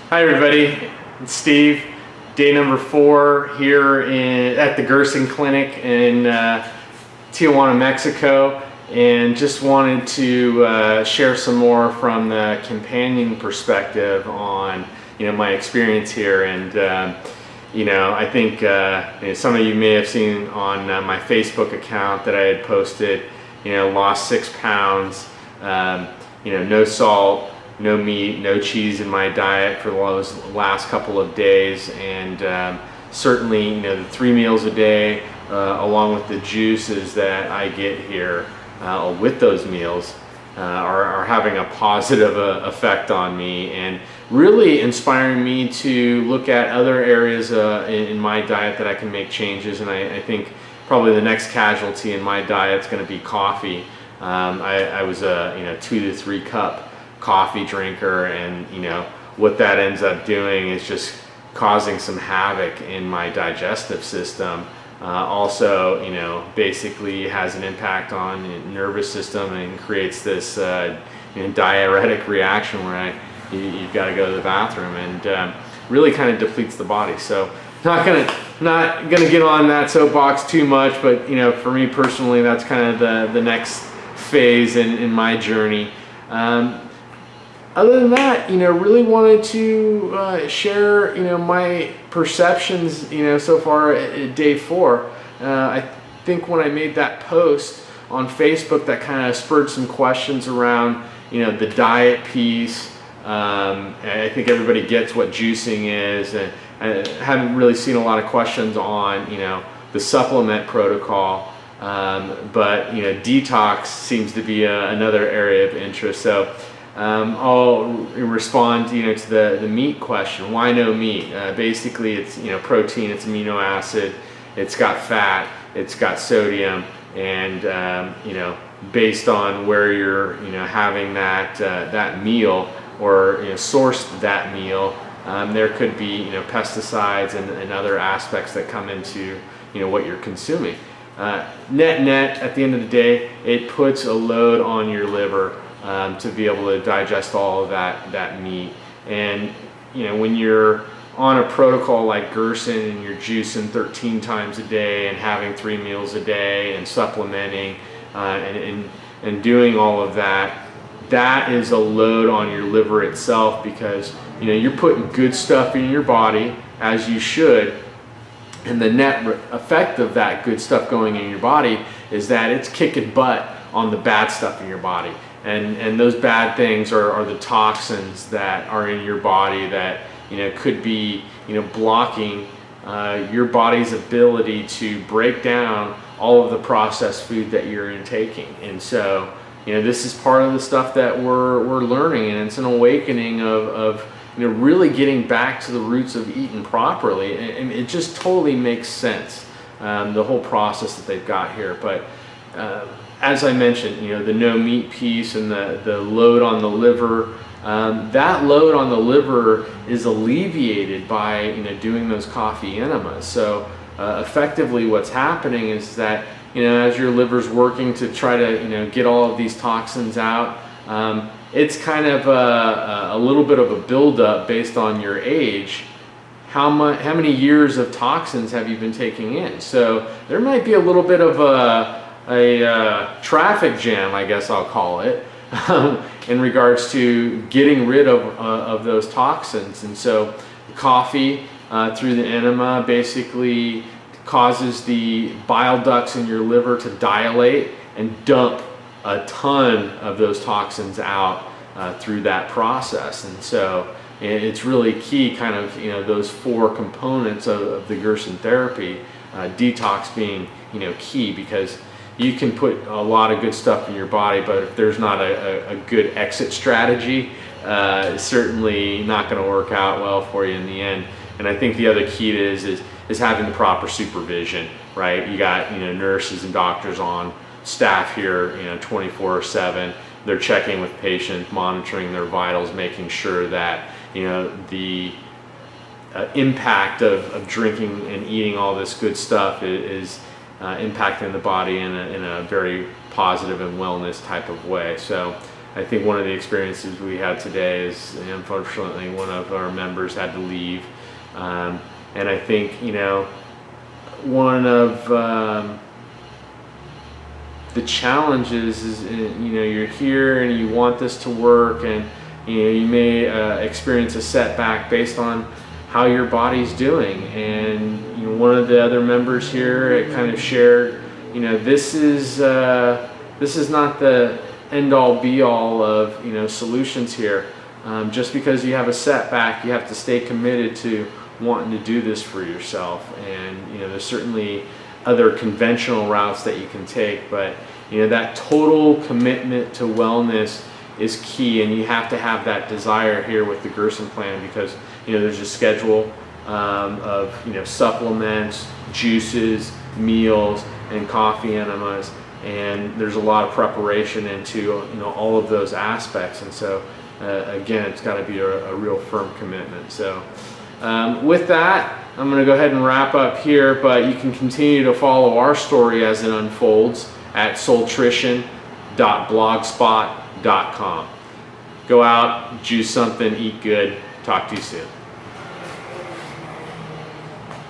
Hi everybody, it's Steve. Day number 4 here at the Gerson Clinic in Tijuana, Mexico, and just wanted to share some more from the companion perspective on my experience here. And I think some of you may have seen on my Facebook account that I had posted, lost 6 pounds, no salt, no meat, no cheese in my diet for those last couple of days, and certainly the 3 meals a day along with the juices that I get here with those meals are having a positive effect on me and really inspiring me to look at other areas in my diet that I can make changes. And I think probably the next casualty in my diet is going to be coffee. I was a 2 to 3 cup coffee drinker, and what that ends up doing is just causing some havoc in my digestive system. Also, basically has an impact on the nervous system and creates this diuretic reaction where you've got to go to the bathroom, and really kind of depletes the body. So not gonna get on that soapbox too much, but for me personally, that's kind of the next phase in my journey. Other than that, really wanted to share, my perceptions, so far at day 4. I think when I made that post on Facebook, that kind of spurred some questions around, the diet piece. I think everybody gets what juicing is, and I haven't really seen a lot of questions on, the supplement protocol. But detox seems to be another area of interest. So I'll respond to the meat question. Why no meat? Basically it's protein, it's amino acid, it's got fat, it's got sodium, and based on where you're having that meal or sourced that meal, there could be pesticides and other aspects that come into what you're consuming. Net at the end of the day, it puts a load on your liver to be able to digest all of that meat. And when you're on a protocol like Gerson and you're juicing 13 times a day and having 3 meals a day and supplementing and doing all of that, that is a load on your liver itself, because you're putting good stuff in your body, as you should. And the net effect of that good stuff going in your body is that it's kicking butt on the bad stuff in your body. And those bad things are the toxins that are in your body that could be blocking your body's ability to break down all of the processed food that you're intaking. And so this is part of the stuff that we're learning, and it's an awakening of really getting back to the roots of eating properly. And it just totally makes sense, the whole process that they've got here. But as I mentioned, the no meat piece and the load on the liver, that load on the liver is alleviated by doing those coffee enemas. So effectively what's happening is that as your liver's working to try to get all of these toxins out, it's kind of a little bit of a buildup based on your age. How many years of toxins have you been taking in? So there might be a little bit of a traffic jam, I guess I'll call it, in regards to getting rid of those toxins. And so coffee through the enema basically causes the bile ducts in your liver to dilate and dump a ton of those toxins out through that process. And so it's really key, kind of those 4 components of the Gerson therapy, detox being key, because you can put a lot of good stuff in your body, but if there's not a good exit strategy, it's certainly not going to work out well for you in the end. And I think the other key is having the proper supervision, right? You got nurses and doctors on staff here 24/7. They're checking with patients, monitoring their vitals, making sure that the impact of drinking and eating all this good stuff is impacting the body in a very positive and wellness type of way. So I think one of the experiences we had today is, unfortunately, one of our members had to leave. And I think, one of the challenges is, you're here and you want this to work, and you may experience a setback based on how your body's doing. And one of the other members here kind of shared, this is not the end all be all of solutions here. Just because you have a setback, you have to stay committed to wanting to do this for yourself. And there's certainly other conventional routes that you can take, but that total commitment to wellness is key, and you have to have that desire here with the Gerson plan, because there's a schedule of supplements, juices, meals, and coffee enemas, and there's a lot of preparation into all of those aspects. And so again, it's got to be a real firm commitment. So with that, I'm going to go ahead and wrap up here, but you can continue to follow our story as it unfolds at soultrition.blogspot.com. Go out, juice something, eat good. Talk to you soon.